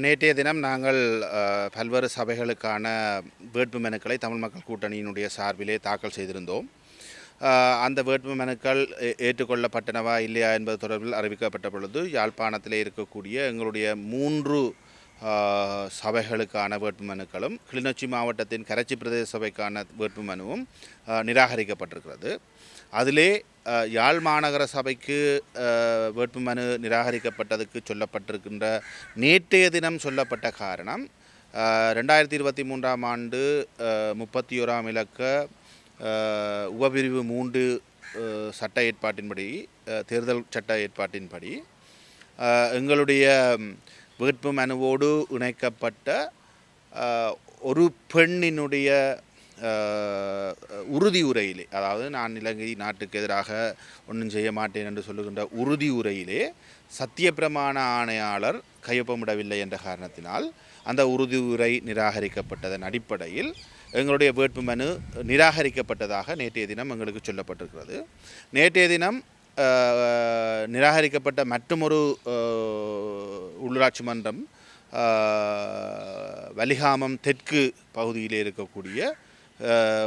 நேற்றைய தினம் நாங்கள் பல்வேறு சபைகளுக்கான வேட்பு மனுக்களை தமிழ் மக்கள் கூட்டணியினுடைய சார்பிலே தாக்கல் செய்திருந்தோம். அந்த வேட்பு மனுக்கள் ஏற்றுக்கொள்ளப்பட்டனவா இல்லையா என்பது தொடர்பில் அறிவிக்கப்பட்ட பொழுது யாழ்ப்பாணத்திலே இருக்கக்கூடிய எங்களுடைய 3 சபைகளுக்கான வேட்பு மனுக்களும் கிளிநொச்சி மாவட்டத்தின் கரைச்சி பிரதேச சபைக்கான வேட்பு மனுவும் நிராகரிக்கப்பட்டிருக்கிறது. அதிலே யாழ் மாநகர சபைக்கு வேட்புமனு நிராகரிக்கப்பட்டதுக்கு சொல்லப்பட்டிருக்கின்ற நேற்றைய தினம் சொல்லப்பட்ட காரணம் 2023ஆம் ஆண்டு 31ஆம் இலக்க உபபிரிவு 3 சட்ட ஏற்பாட்டின்படி தேர்தல் சட்ட ஏற்பாட்டின்படி எங்களுடைய வேட்புமனுவோடு இணைக்கப்பட்ட ஒரு பெண்ணினுடைய உறுதி உரையிலே, அதாவது நான் இலங்கை நாட்டுக்கு எதிராக ஒன்றும் செய்ய மாட்டேன் என்று சொல்லுகின்ற உறுதி உரையிலே சத்தியப்பிரமாண ஆணையாளர் கையொப்பமிடவில்லை என்ற காரணத்தினால் அந்த உறுதி உரை நிராகரிக்கப்பட்டதன் அடிப்படையில் எங்களுடைய வேட்புமனு நிராகரிக்கப்பட்டதாக நேற்றைய தினம் எங்களுக்கு சொல்லப்பட்டிருக்கிறது. நேற்றைய தினம் நிராகரிக்கப்பட்ட மற்றுமொரு உள்ளூராட்சி மன்றம் வலிகாமம் தெற்கு பகுதியில் இருக்கக்கூடிய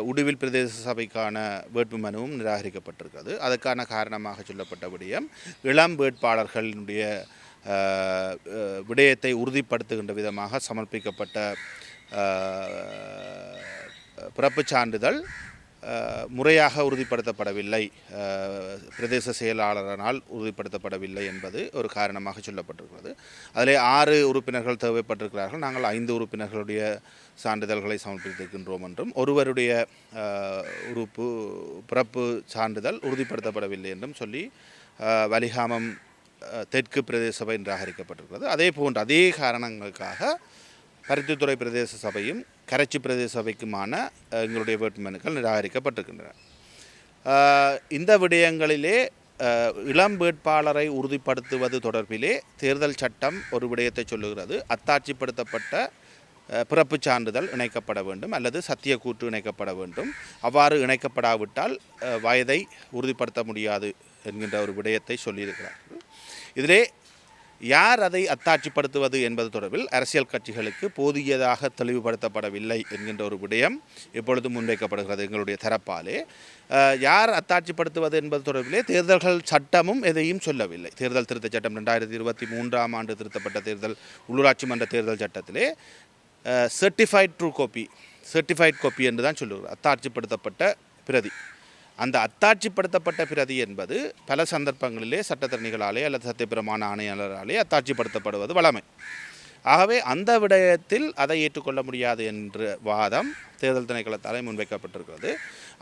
உடுவில் பிரதேச சபைக்கான வேட்புமனுவும் நிராகரிக்கப்பட்டிருக்கிறது. அதற்கான காரணமாக சொல்லப்பட்ட விடயம் இளம் வேட்பாளர்களினுடைய விடயத்தை உறுதிப்படுத்துகின்ற விதமாக சமர்ப்பிக்கப்பட்ட பிறப்புச் சான்றிதழ் முறையாக உறுதிப்படுத்தப்படவில்லை, பிரதேச செயலாளரால் உறுதிப்படுத்தப்படவில்லை என்பது ஒரு காரணமாக சொல்லப்பட்டிருக்கிறது. அதிலே 6 உறுப்பினர்கள் தேவைப்பட்டிருக்கிறார்கள். நாங்கள் 5 உறுப்பினர்களுடைய சான்றிதழ்களை சமர்ப்பித்திருக்கின்றோம் என்றும் ஒருவருடைய பிறப்பு சான்றிதழ் உறுதிப்படுத்தப்படவில்லை என்றும் சொல்லி வலிகாமம் தெற்கு பிரதேச சபை நிராகரிக்கப்பட்டிருக்கிறது. அதே போன்ற அதே காரணங்களுக்காக பருத்தித்துறை பிரதேச சபையும் கரைச்சி பிரதேச சபைக்குமான எங்களுடைய வேட்புமனுக்கள் நிராகரிக்கப்பட்டிருக்கின்றன. இந்த விடயங்களிலே இளம் வேட்பாளரை உறுதிப்படுத்துவது தொடர்பிலே தேர்தல் சட்டம் ஒரு விடயத்தை சொல்லுகிறது. அத்தாட்சிப்படுத்தப்பட்ட பிறப்புச் சான்றிதழ் இணைக்கப்பட வேண்டும் அல்லது சத்தியக்கூற்று இணைக்கப்பட வேண்டும். அவ்வாறு இணைக்கப்படாவிட்டால் வயதை உறுதிப்படுத்த முடியாது என்கின்ற ஒரு விடயத்தை சொல்லியிருக்கிறார்கள். இதிலே யார் அதை அத்தாட்சிப்படுத்துவது என்பது தொடர்பில் அரசியல் கட்சிகளுக்கு போதியதாக தெளிவுபடுத்தப்படவில்லை என்கின்ற ஒரு விடயம் இப்பொழுது முன்வைக்கப்படுகிறது எங்களுடைய தரப்பாலே. யார் அத்தாட்சிப்படுத்துவது என்பது தொடர்பிலே தேர்தல்கள் சட்டமும் எதையும் சொல்லவில்லை. தேர்தல் திருத்த சட்டம் 2023ஆம் ஆண்டு திருத்தப்பட்ட தேர்தல் உள்ளூராட்சி மன்ற தேர்தல் சட்டத்திலே சர்டிஃபைட் கோப்பி என்று தான் சொல்லுகிறது, அத்தாட்சிப்படுத்தப்பட்ட பிரதி. அந்த அத்தாட்சிப்படுத்தப்பட்ட பிரதி என்பது பல சந்தர்ப்பங்களிலே சட்டத்தரணிகளாலே அல்லது சத்தியப்பிரமாண ஆணையாளராலே அத்தாட்சிப்படுத்தப்படுவது வழமை. ஆகவே அந்த விடயத்தில் அதை ஏற்றுக்கொள்ள முடியாது என்ற வாதம் தேர்தல் திணைக்களத்தாலே முன்வைக்கப்பட்டிருக்கிறது.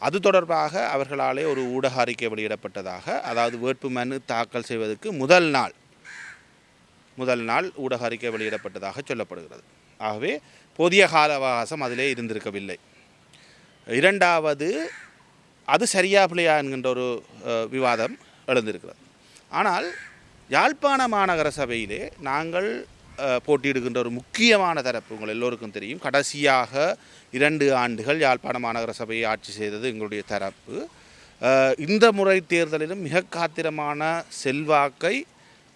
அது தொடர்பாக அவர்களாலே ஒரு ஊடக அறிக்கை வெளியிடப்பட்டதாக, அதாவது வேட்புமனு தாக்கல் செய்வதற்கு முதல் நாள் ஊடக அறிக்கை வெளியிடப்பட்டதாக சொல்லப்படுகிறது. ஆகவே போதிய கால அவகாசம் அதிலே இருந்திருக்கவில்லை. இரண்டாவது, அது சரியா பிள்ளையா என்கின்ற ஒரு விவாதம் எழுந்திருக்கிறது. ஆனால் யாழ்ப்பாண மாநகர சபையிலே நாங்கள் போட்டியிடுகின்ற ஒரு முக்கியமான தரப்பு உங்கள் எல்லோருக்கும் தெரியும். கடைசியாக 2 ஆண்டுகள் யாழ்ப்பாண மாநகர சபையை ஆட்சி செய்தது எங்களுடைய தரப்பு. இந்த முறை தேர்தலிலும் மிக காத்திரமான செல்வாக்கை,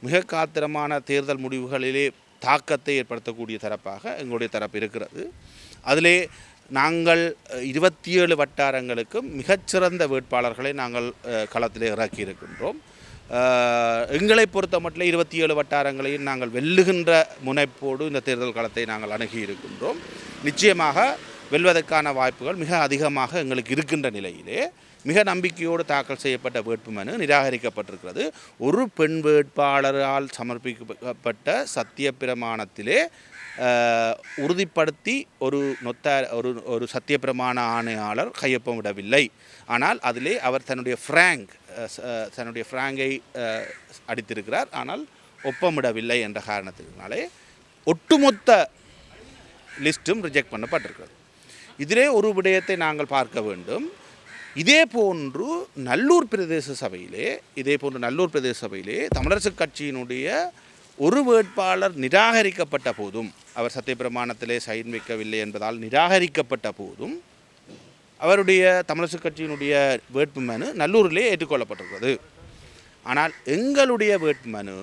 மிக காத்திரமான தேர்தல் முடிவுகளிலே தாக்கத்தை ஏற்படுத்தக்கூடிய தரப்பாக எங்களுடைய தரப்பு இருக்கிறது. அதிலே நாங்கள் 27 வட்டாரங்களுக்கும் மிகச்சிறந்த வேட்பாளர்களை நாங்கள் களத்திலே இறக்கி இருக்கின்றோம். எங்களை பொறுத்த மட்டும் 27 வட்டாரங்களையும் நாங்கள் வெல்லுகின்ற முனைப்போடு இந்த தேர்தல் களத்தை நாங்கள் அணுகி இருக்கின்றோம். நிச்சயமாக வெல்வதற்கான வாய்ப்புகள் மிக அதிகமாக எங்களுக்கு இருக்கின்ற நிலையிலே மிக நம்பிக்கையோடு தாக்கல் செய்யப்பட்ட வேட்புமனு நிராகரிக்கப்பட்டிருக்கிறது. ஒரு பெண் வேட்பாளரால் சமர்ப்பிக்கப்பட்ட சத்தியப்பிரமாணத்திலே உறுதிப்படுத்தி ஒரு சத்தியப்பிரமாண ஆணையாளர் கையொப்பமிடவில்லை. ஆனால் அதிலே அவர் தன்னுடைய ஃப்ராங்கை அடித்திருக்கிறார். ஆனால் ஒப்பமிடவில்லை என்ற காரணத்தினாலே ஒட்டுமொத்த லிஸ்ட்டும் ரிஜெக்ட் பண்ணப்பட்டிருக்கிறது. இதிலே ஒரு விடயத்தை நாங்கள் பார்க்க வேண்டும். இதே போன்று நல்லூர் பிரதேச சபையிலே தமிழரசு கட்சியினுடைய ஒரு வேட்பாளர் நிராகரிக்கப்பட்ட போதும், அவர் சத்தியப்பிரமாணத்திலே சைன் வைக்கவில்லை என்பதால் நிராகரிக்கப்பட்ட போதும் அவருடைய தமிழரசு கட்சியினுடைய வேட்புமனு நல்லூரிலே ஏற்றுக்கொள்ளப்பட்டிருக்கிறது. ஆனால் எங்களுடைய வேட்புமனு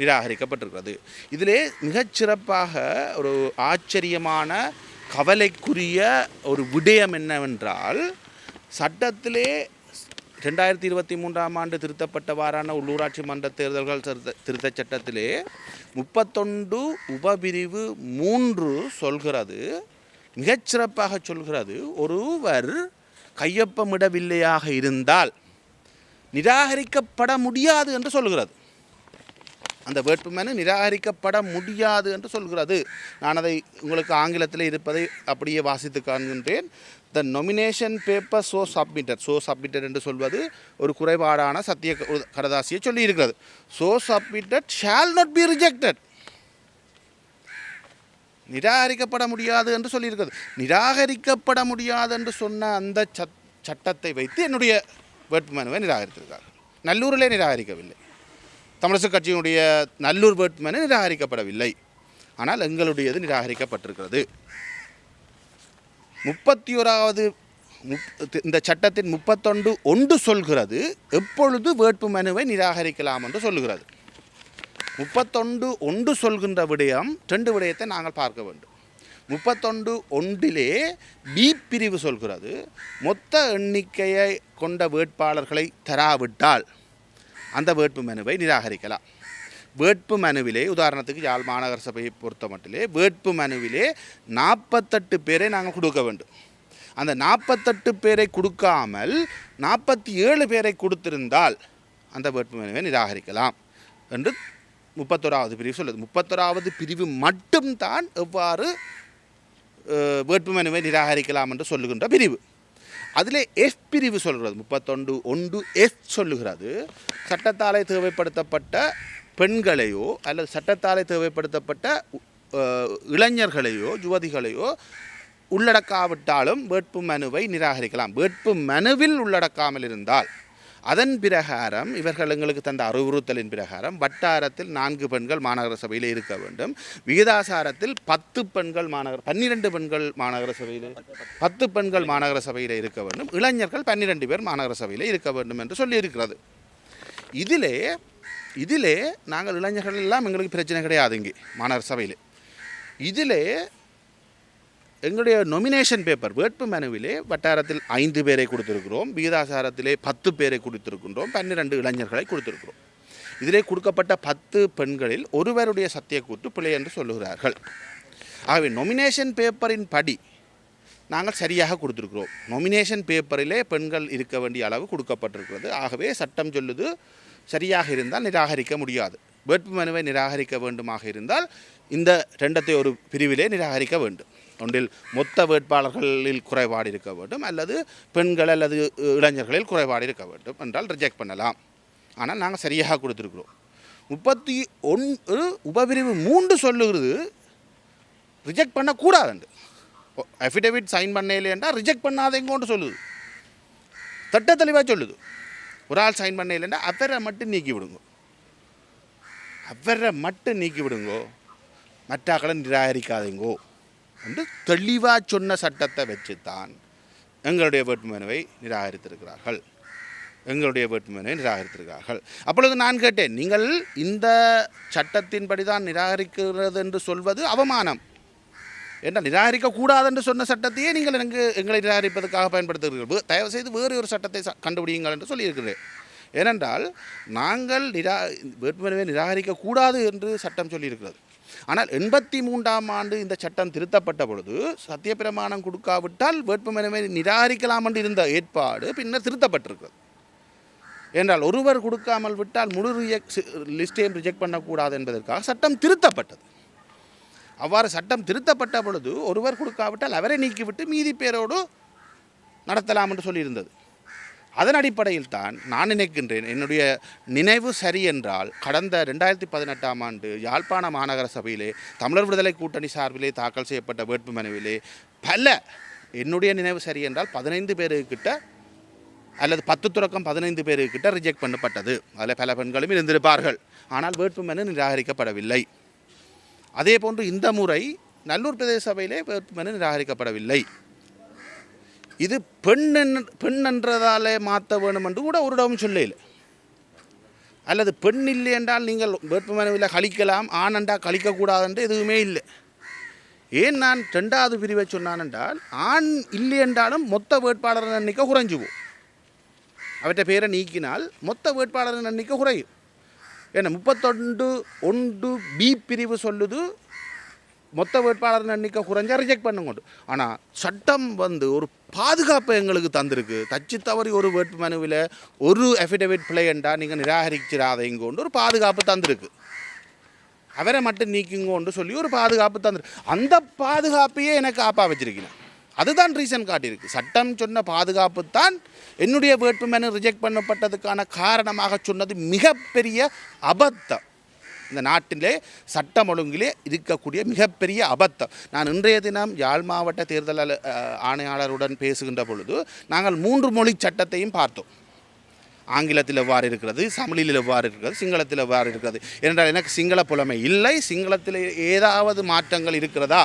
நிராகரிக்கப்பட்டிருக்கிறது. இதிலே மிகச்சிறப்பாக ஒரு ஆச்சரியமான கவலைக்குரிய ஒரு விடயம் என்னவென்றால், சட்டத்திலே 2023ஆம் ஆண்டு திருத்தப்பட்டவாறான உள்ளூராட்சி மன்ற தேர்தல்கள் திருத்தச் சட்டத்திலே 31 உபபிரிவு 3 சொல்கிறது, மிகச்சிறப்பாக சொல்கிறது, ஒருவர் கையொப்பமிடவில்லையாக இருந்தால் நிராகரிக்கப்பட முடியாது என்று சொல்கிறது. அந்த வேட்புமனு நிராகரிக்கப்பட முடியாது என்று சொல்கிறது. நான் அதை உங்களுக்கு ஆங்கிலத்தில் இருப்பதை அப்படியே வாசித்து காண்கின்றேன். The nomination paper so submitted என்று சொல்வது ஒரு குறைபாடான சத்திய கடதாசியை சொல்லி இருக்கிறது. So submitted shall not be rejected. நிராகரிக்கப்பட முடியாது என்று சொல்லியிருக்கிறது. நிராகரிக்கப்பட முடியாது என்று சொன்ன அந்த சட்டத்தை வைத்து என்னுடைய வேட்புமனுவை நிராகரித்திருக்கார். நல்லூரிலே நிராகரிக்கவில்லை. தமிழரசு கட்சியினுடைய நல்லூர் வேட்புமனு நிராகரிக்கப்படவில்லை. ஆனால் எங்களுடையது நிராகரிக்கப்பட்டிருக்கிறது. 31வது இந்த சட்டத்தின் 31 சொல்கிறது எப்பொழுது வேட்புமனுவை நிராகரிக்கலாம் என்று சொல்லுகிறது. 31 சொல்கின்ற விடயம் 2 விடயத்தை நாங்கள் பார்க்க வேண்டும். 31 பி பிரிவு சொல்கிறது, மொத்த எண்ணிக்கையை கொண்ட வேட்பாளர்களை தராவிட்டால் அந்த வேட்பு மனுவை நிராகரிக்கலாம். வேட்பு மனுவிலே உதாரணத்துக்கு யாழ் மாநகர சபையை பொறுத்த மட்டிலே வேட்பு மனுவிலே 48 பேரை நாங்கள் கொடுக்க வேண்டும். அந்த 48 பேரை கொடுக்காமல் 47 பேரை கொடுத்திருந்தால் அந்த வேட்பு மனுவை நிராகரிக்கலாம் என்று 31வது பிரிவு சொல்லுது. 31வது பிரிவு மட்டும்தான் எவ்வாறு வேட்புமனுவை நிராகரிக்கலாம் என்று சொல்லுகின்ற பிரிவு. அதில் எஃப் பிரிவு சொல்கிறது, 31(1) எஃப் சொல்லுகிறது, சட்டத்தாலே தேவைப்படுத்தப்பட்ட பெண்களையோ அல்லது சட்டத்தாலே தேவைப்படுத்தப்பட்ட இளைஞர்களையோ யுவதிகளையோ உள்ளடக்காவிட்டாலும் வேட்பு மனுவை நிராகரிக்கலாம். வேட்பு மனுவில் உள்ளடக்காமல் இருந்தால் அதன் பிரகாரம் இவர்கள் எங்களுக்கு தந்த அறிவுறுத்தலின் பிரகாரம் வட்டாரத்தில் 4 பெண்கள் மாநகர சபையில் இருக்க வேண்டும். விகிதாசாரத்தில் 10 பெண்கள் 12 பெண்கள் மாநகர சபையில் 10 பெண்கள் மாநகர சபையில் இருக்க வேண்டும். இளைஞர்கள் 12 பேர் மாநகர சபையில் இருக்க வேண்டும் என்று சொல்லியிருக்கிறது. இதிலே நாங்கள் இளைஞர்கள் எல்லாம் எங்களுக்கு பிரச்சனை கிடையாது. இங்கே மாநகர சபையில் இதிலே எங்களுடைய நொமினேஷன் பேப்பர் வேட்பு மனுவிலே வட்டாரத்தில் 5 பேரை கொடுத்திருக்கிறோம், விகிதாசாரத்திலே 10 பேரை கொடுத்திருக்கின்றோம், 12 இளைஞர்களை கொடுத்திருக்கிறோம். இதிலே கொடுக்கப்பட்ட 10 பெண்களில் ஒருவருடைய சத்தியக்கூற்று பிழை என்று சொல்லுகிறார்கள். ஆகவே நொமினேஷன் பேப்பரின் படி நாங்கள் சரியாக கொடுத்திருக்கிறோம். நொமினேஷன் பேப்பரிலே பெண்கள் இருக்க வேண்டிய அளவு கொடுக்கப்பட்டிருக்கிறது. ஆகவே சட்டம் சொல்லுது சரியாக இருந்தால் நிராகரிக்க முடியாது. வேட்பு மனுவை நிராகரிக்க வேண்டுமாக இருந்தால் இந்த 2 ஒரு பிரிவிலே நிராகரிக்க வேண்டும். ஒன்றில் மொத்த வேட்பாளர்களில் குறைபாடு இருக்க வேண்டும், அல்லது பெண்கள் அல்லது இளைஞர்களில் குறைபாடு இருக்க வேண்டும் என்றால் ரிஜெக்ட் பண்ணலாம். ஆனால் நாங்கள் சரியாக கொடுத்துருக்குறோம். 31 உபபிரிவு 3 சொல்லுகிறது ரிஜெக்ட் பண்ணக்கூடாதுண்டு. அஃபிடேவிட் சைன் பண்ணலைன்னா ரிஜெக்ட் பண்ணாதேங்கோன்னு சொல்லுது, திட்ட தெளிவாக சொல்லுது. ஒரு ஆள் சைன் பண்ணலைன்னா அவரை மட்டும் நீக்கி விடுங்கோ, மற்றாக்களை நிராகரிக்காதீங்கோ என்று தெளிவாக சொன்ன சட்டத்தை வச்சுத்தான் எங்களுடைய வேட்புமனுவை நிராகரித்திருக்கிறார்கள். அப்பொழுது நான் கேட்டேன், நீங்கள் இந்த சட்டத்தின்படி தான் நிராகரிக்கிறது என்று சொல்வது அவமானம். ஏன்னா நிராகரிக்கக்கூடாது என்று சொன்ன சட்டத்தையே நீங்கள் எங்களை நிராகரிப்பதற்காக பயன்படுத்துகிறீர்கள். தயவு செய்து வேறு ஒரு சட்டத்தை கண்டுபிடியுங்கள் என்று சொல்லியிருக்கிறேன். ஏனென்றால் நாங்கள் வேட்புமனுவை நிராகரிக்கக்கூடாது என்று சட்டம் சொல்லியிருக்கிறது. ஆனால் 83ஆம் ஆண்டு இந்த சட்டம் திருத்தப்பட்ட பொழுது சத்தியப்பிரமாணம் கொடுக்காவிட்டால் வேட்புமனுவை நிராகரிக்கலாம் என்று இருந்த ஏற்பாடு பின்னர் திருத்தப்பட்டிருக்கிறது. என்றால் ஒருவர் கொடுக்காமல் விட்டால் முழு லிஸ்டையும் ரிஜெக்ட் பண்ணக்கூடாது என்பதற்காக சட்டம் திருத்தப்பட்டது. அவ்வாறு சட்டம் திருத்தப்பட்ட பொழுது ஒருவர் கொடுக்காவிட்டால் அவரை நீக்கிவிட்டு மீதி பேரோடு நடத்தலாம் என்று சொல்லியிருந்தது. அதன் அடிப்படையில் தான் நான் நினைக்கின்றேன், என்னுடைய நினைவு சரி என்றால் கடந்த 2018ஆம் ஆண்டு யாழ்ப்பாண மாநகர சபையிலே தமிழர் விடுதலை கூட்டணி சார்பிலே தாக்கல் செய்யப்பட்ட வேட்புமனுவிலே என்னுடைய நினைவு சரி என்றால் 15 பேருக்கிட்ட அல்லது 10-15 பேருக்கிட்ட ரிஜெக்ட் பண்ணப்பட்டது. அதில் பல பெண்களும் இருந்திருப்பார்கள். ஆனால் வேட்புமனு நிராகரிக்கப்படவில்லை. அதே போன்று இந்த முறை நல்லூர் பிரதேச சபையிலே வேட்புமனு நிராகரிக்கப்படவில்லை. இது பெண் என்றதாலே மாற்ற வேணும் என்று கூட ஒரு இடமும் சொல்லல. அல்லது பெண் இல்லை என்றால் நீங்கள் வேட்புமனுவில் கழிக்கலாம், ஆண் என்றால் கழிக்கக்கூடாது எதுவுமே இல்லை. ஏன் நான் 2வது பிரிவை சொன்னான் என்றால், ஆண் இல்லை என்றாலும் மொத்த வேட்பாளர் எண்ணிக்கை குறைஞ்சுவோம். அவற்றை பேரை நீக்கினால் மொத்த வேட்பாளர் எண்ணிக்கை குறையும். ஏன்னா 31(1)B பிரிவு சொல்லுது மொத்த வேட்பாளர் எண்ணிக்கை குறைஞ்சா ரிஜெக்ட் பண்ணுங்கொண்டு. ஆனால் சட்டம் ஒரு பாதுகாப்பை எங்களுக்கு தந்திருக்கு. தச்சு தவறி ஒரு வேட்புமனுவில் ஒரு அஃபிடவிட் பிழை என்றால் நீங்கள் நிராகரிச்சிடாதீங்கொண்டு ஒரு பாதுகாப்பு தந்திருக்கு. அவரை மட்டும் நீக்குங்கோன்னு சொல்லி ஒரு பாதுகாப்பு தந்துருக்கு. அந்த பாதுகாப்பையே எனக்கு ஆப்பா வச்சிருக்கிறேன். அதுதான் ரீசன் காட்டியிருக்கு. சட்டம் சொன்ன பாதுகாப்பு தான் என்னுடைய வேட்புமனு ரிஜெக்ட் பண்ணப்பட்டதுக்கான காரணமாக சொன்னது மிகப்பெரிய அபத்தம். இந்த நாட்டிலே சட்டம் ஒழுங்கிலே இருக்கக்கூடிய மிகப்பெரிய அபத்தம். நான் இன்றைய தினம் யாழ் மாவட்ட தேர்தல் ஆணையாளருடன் பேசுகின்ற பொழுது நாங்கள் 3 மொழி சட்டத்தையும் பார்த்தோம். ஆங்கிலத்தில் எவ்வாறு இருக்கிறது, தமிழில் எவ்வாறு இருக்கிறது, சிங்களத்தில் எவ்வாறு இருக்கிறது என்றால் எனக்கு சிங்கள புலமை இல்லை. சிங்களத்தில் ஏதாவது மாற்றங்கள் இருக்கிறதா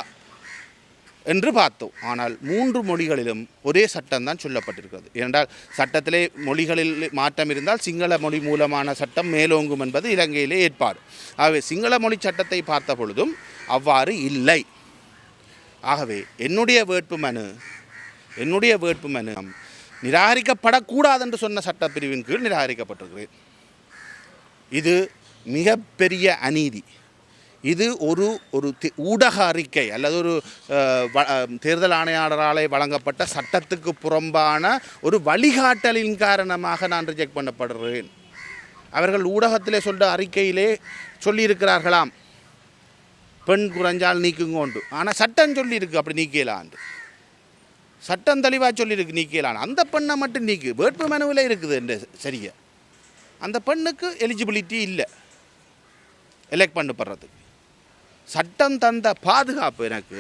என்று பார்த்தோம். ஆனால் 3 மொழிகளிலும் ஒரே சட்டம்தான் சொல்லப்பட்டிருக்கிறது. ஏனென்றால் சட்டத்திலே மொழிகளில் மாற்றம் இருந்தால் சிங்கள மொழி மூலமான சட்டம் மேலோங்கும் என்பது இலங்கையிலே ஏற்பாடு. ஆகவே சிங்கள மொழி சட்டத்தை பார்த்த பொழுதும் அவ்வாறு இல்லை. ஆகவே என்னுடைய வேட்புமனு நிராகரிக்கப்படக்கூடாது என்று சொன்ன சட்டப்பிரிவின் கீழ் நிராகரிக்கப்பட்டிருக்கிறேன். இது மிகப்பெரிய அநீதி. இது ஒரு ஊடக அறிக்கை அல்லது ஒரு தேர்தல் ஆணையாளரால் வழங்கப்பட்ட சட்டத்துக்கு புறம்பான ஒரு வழிகாட்டலின் காரணமாக நான் ரிஜெக்ட் பண்ணப்படுறேன். அவர்கள் ஊடகத்திலே சொல்ற அறிக்கையிலே சொல்லியிருக்கிறார்களாம், பெண் குறைஞ்சால் நீக்குங்கோண்டு. ஆனால் சட்டம் சொல்லியிருக்கு அப்படி நீக்கலாண்டு. சட்டம் தெளிவாக சொல்லியிருக்கு நீக்கலான்னு. அந்த பெண்ணை மட்டும் நீக்கு. வேட்பு மனுவில் இருக்குது என்று சரியா. அந்த பெண்ணுக்கு எலிஜிபிலிட்டி இல்லை எலெக்ட் பண்ணப்படுறதுக்கு. சட்டம் தந்த பாதுகாப்பு எனக்கு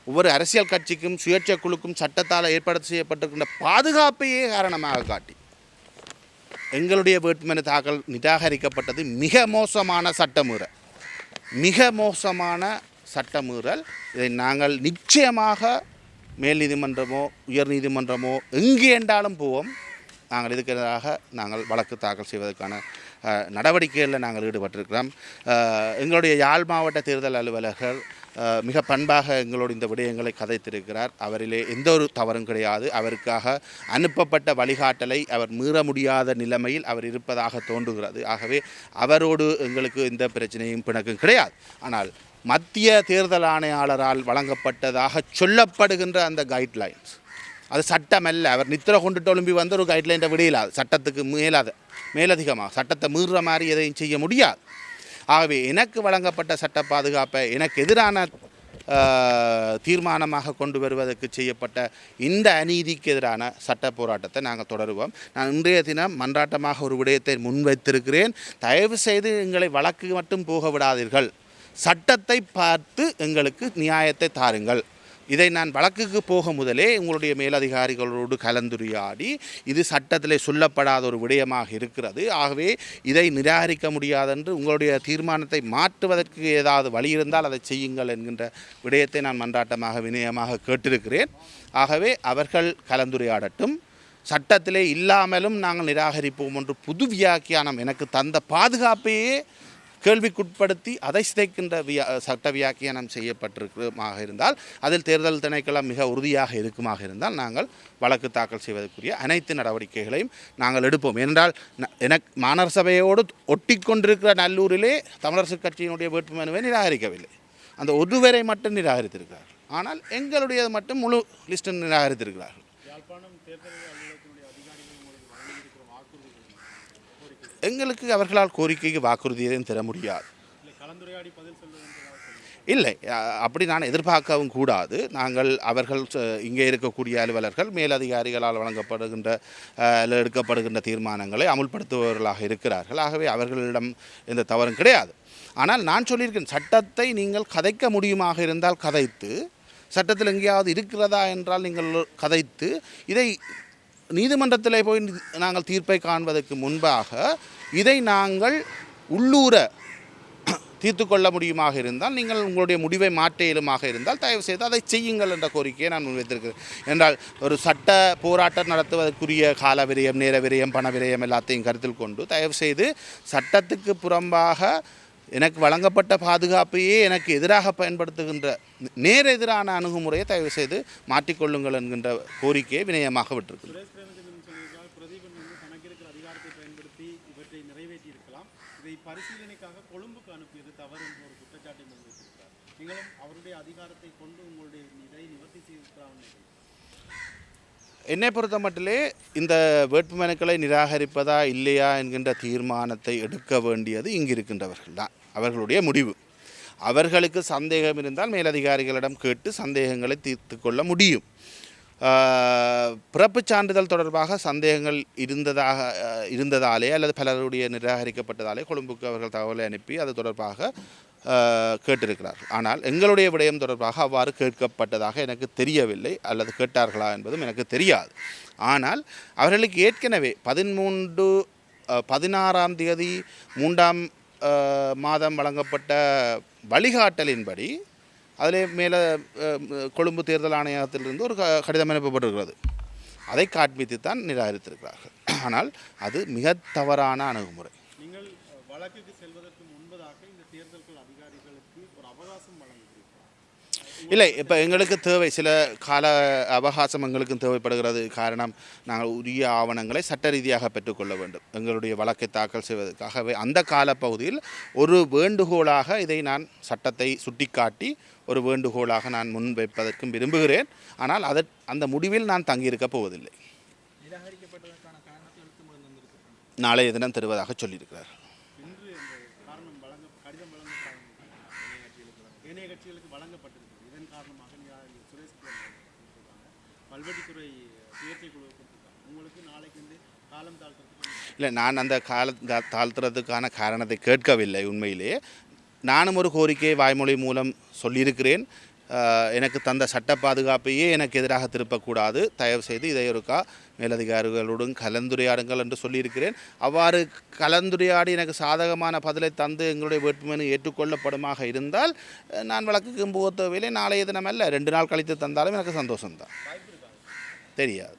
ஒவ்வொரு அரசியல் கட்சிக்கும் சுயேட்சை குழுக்கும் சட்டத்தால் ஏற்பாடு செய்யப்பட்டிருக்கின்ற பாதுகாப்பையே காரணமாக காட்டி எங்களுடைய வேட்புமனு தாக்கல் நிராகரிக்கப்பட்டது மிக மோசமான சட்டமீறல். இதை நாங்கள் நிச்சயமாக மேல் நீதிமன்றமோ உயர் நீதிமன்றமோ எங்கே என்றாலும் போவோம். நாங்கள் இதுக்கு எதிராக நாங்கள் வழக்கு தாக்கல் செய்வதற்கான நடவடிக்கைகளில் நாங்கள் ஈடுபட்டிருக்கிறோம். எங்களுடைய யாழ் மாவட்ட தேர்தல் அலுவலர்கள் மிக பண்பாக எங்களோடு இந்த விடயங்களை கதைத்திருக்கிறார். அவரிலே எந்த ஒரு தவறும் கிடையாது. அவருக்காக அனுப்பப்பட்ட வழிகாட்டலை அவர் மீற முடியாத நிலைமையில் அவர் இருப்பதாக தோன்றுகிறது. ஆகவே அவரோடு எங்களுக்கு எந்த பிரச்சனையும் பிணக்கும் கிடையாது. ஆனால் மத்திய தேர்தல் ஆணையாளரால் வழங்கப்பட்டதாக சொல்லப்படுகின்ற அந்த கைட்லைன்ஸ் அது சட்டம் அல்ல. அவர் நித்திர கொண்டுட்டு ஒழும்பி வந்து ஒரு கைட்லைனை விடையிலாது. சட்டத்துக்கு மேலதிகமாக சட்டத்தை மீறுற மாதிரி எதையும் செய்ய முடியாது. ஆகவே எனக்கு வழங்கப்பட்ட சட்ட பாதுகாப்பை எனக்கு எதிரான தீர்மானமாக கொண்டு வருவதற்கு செய்யப்பட்ட இந்த அநீதிக்கு எதிரான சட்ட போராட்டத்தை நாங்கள் தொடருவோம். நான் இன்றைய தினம் மன்றாட்டமாக ஒரு விடயத்தை முன்வைத்திருக்கிறேன். தயவு செய்து எங்களை வழக்கு மட்டும் போக விடாதீர்கள். சட்டத்தை பார்த்து எங்களுக்கு நியாயத்தை தாருங்கள். இதை நான் வழக்குக்கு போக முதலே உங்களுடைய மேலதிகாரிகளோடு கலந்துரையாடி இது சட்டத்திலே சொல்லப்படாத ஒரு விடயமாக இருக்கிறது. ஆகவே இதை நிராகரிக்க முடியாதென்று உங்களுடைய தீர்மானத்தை மாற்றுவதற்கு ஏதாவது வழி இருந்தால் அதை செய்யுங்கள் என்கின்ற விடயத்தை நான் மன்றாட்டமாக வினயமாக கேட்டிருக்கிறேன். ஆகவே அவர்கள் கலந்துரையாடட்டும். சட்டத்திலே இல்லாமலும் நாங்கள் நிராகரிப்போம் என்று புது வியாக்கியானம் எனக்கு தந்த பாதுகாப்பையே கேள்விக்குட்படுத்தி அதை சிதைக்கின்ற சட்ட வியாக்கியானம் செய்யப்பட்டிருக்குமாக இருந்தால் அதில் தேர்தல் திணைக்களம் மிக உறுதியாக இருக்குமாக இருந்தால் நாங்கள் வழக்கு தாக்கல் செய்வதற்குரிய அனைத்து நடவடிக்கைகளையும் நாங்கள் எடுப்போம். ஏனென்றால் எனக்கு மாநகர சபையோடு ஒட்டி கொண்டிருக்கிற நல்லூரிலே தமிழரசு கட்சியினுடைய வேட்புமனுவை நிராகரிக்கவில்லை. அந்த ஒருவரை மட்டும் நிராகரித்திருக்கிறார்கள். ஆனால் எங்களுடையது மட்டும் முழு லிஸ்ட் நிராகரித்திருக்கிறார்கள். எங்களுக்கு அவர்களால் கோரிக்கைக்கு வாக்குறுதி எதுவும் தர முடியாது. இல்லை, அப்படி நான் எதிர்பார்க்கவும் கூடாது. அவர்கள் இங்கே இருக்கக்கூடிய அலுவலர்கள் மேலதிகாரிகளால் வழங்கப்படுகின்ற எடுக்கப்படுகின்ற தீர்மானங்களை அமுல்படுத்துபவர்களாக இருக்கிறார்கள். ஆகவே அவர்களிடம் எந்த தவறும் கிடையாது. ஆனால் நான் சொல்லியிருக்கேன், சட்டத்தை நீங்கள் கதைக்க முடியுமாக இருந்தால் கதைத்து, சட்டத்தில் எங்கேயாவது இருக்கிறதா என்றால் நீங்கள் கதைத்து, இதை நீதிமன்றத்தில் போய் நாங்கள் தீர்ப்பை காண்பதற்கு முன்பாக இதை நாங்கள் உள்ளூர தீர்த்து கொள்ள முடியுமாக இருந்தால் நீங்கள் உங்களுடைய முடிவை மாற்ற இயலுமாக இருந்தால் தயவு செய்து அதை செய்யுங்கள் என்ற கோரிக்கையை நான் முன்வைத்திருக்கிறேன். என்றால் ஒரு சட்ட போராட்டம் நடத்துவதற்குரிய கால விரயம், நேர விரயம், பண விரயம் எல்லாத்தையும் கருத்தில் கொண்டு தயவு செய்து சட்டத்துக்கு புறம்பாக எனக்கு வழங்கப்பட்ட பாதுகாப்பையே எனக்கு எதிராக பயன்படுத்துகின்ற நேர் எதிரான அணுகுமுறையை தயவு செய்து மாற்றிக்கொள்ளுங்கள் என்கின்ற கோரிக்கையை வினயமாக விட்டிருக்கிறேன். பரிசீலனைக்காக கொழும்புக்கு அனுப்பியது தவறு என்ற ஒரு குற்றச்சாட்டை முன்வைத்திருக்கிறார். நீங்களும் அவருடைய அதிகாரத்தை கொண்டு உங்களுடைய இதை நிவர்த்தி செய்திருக்கிறார். என்னை பொறுத்த மட்டிலே இந்த வேட்புமனுக்களை நிராகரிப்பதா இல்லையா என்கின்ற தீர்மானத்தை எடுக்க வேண்டியது இங்கு இருக்கின்றவர்கள் தான், அவர்களுடைய முடிவு. அவர்களுக்கு சந்தேகம் இருந்தால் மேலதிகாரிகளிடம் கேட்டு சந்தேகங்களை தீர்த்து கொள்ள முடியும். பிறப்புச் சான்றிதழ் தொடர்பாக சந்தேகங்கள் இருந்ததாலே அல்லது பலருடைய நிராகரிக்கப்பட்டதாலே கொழும்புக்கு அவர்கள் தகவலை அனுப்பி அது தொடர்பாக கேட்டிருக்கிறார்கள். ஆனால் எங்களுடைய விடயம் தொடர்பாக அவ்வாறு கேட்கப்பட்டதாக எனக்கு தெரியவில்லை, அல்லது கேட்டார்களா என்பதும் எனக்கு தெரியாது. ஆனால் அவர்களுக்கு ஏற்கனவே 16ஆம் தேதி 3ஆம் மாதம் வழங்கப்பட்ட வழிகாட்டலின்படி அதில் மேலே கொழும்பு தேர்தல் ஆணையத்திலிருந்து ஒரு கடிதம் அனுப்பப்பட்டிருக்கிறது. அதை காண்பித்து தான் நிராகரித்திருக்கிறார்கள். ஆனால் அது மிக தவறான அணுகுமுறை. நீங்கள் வழக்குக்கு செல்வதற்கு முன்பதாக இந்த தேர்தல்கள் அதிகாரிகளுக்கு ஒரு அவகாசம் வழங்குகிறீர்கள்? இல்லை, இப்போ எங்களுக்கு தேவை சில கால அவகாசம் எங்களுக்கும் தேவைப்படுகிறது. காரணம், நாங்கள் உரிய ஆவணங்களை சட்ட ரீதியாக பெற்றுக்கொள்ள வேண்டும் எங்களுடைய வழக்கை தாக்கல் செய்வதற்காகவே. அந்த காலப்பகுதியில் ஒரு வேண்டுகோளாக இதை நான் சட்டத்தை சுட்டிக்காட்டி ஒரு வேண்டுகோளாக நான் முன்வைப்பதற்கும் விரும்புகிறேன். ஆனால் அந்த முடிவில் நான் தங்கியிருக்கப் போவதில்லை. நாளைய தினம் தருவதாக சொல்லியிருக்கிறார். இல்லை, நான் அந்த தாழ்த்துறதுக்கான காரணத்தை கேட்கவில்லை. உண்மையிலே நானும் ஒரு கோரிக்கையை வாய்மொழி மூலம் சொல்லியிருக்கிறேன். எனக்கு தந்த சட்ட பாதுகாப்பையே எனக்கு எதிராக திருப்பக்கூடாது, தயவு செய்து இதை ஒருக்கா மேலதிகாரிகளுடன் கலந்துரையாடுங்கள் என்று சொல்லியிருக்கிறேன். அவ்வாறு கலந்துரையாடி எனக்கு சாதகமான பதிலை தந்து எங்களுடைய வேட்புமனு ஏற்றுக்கொள்ளப்படுமாக இருந்தால் நான் வழக்குக்கு போக தேவையில்லை. நாளைய தினம் அல்ல, 2 நாள் கழித்து தந்தாலும் எனக்கு சந்தோஷம்தான். தெரியாது.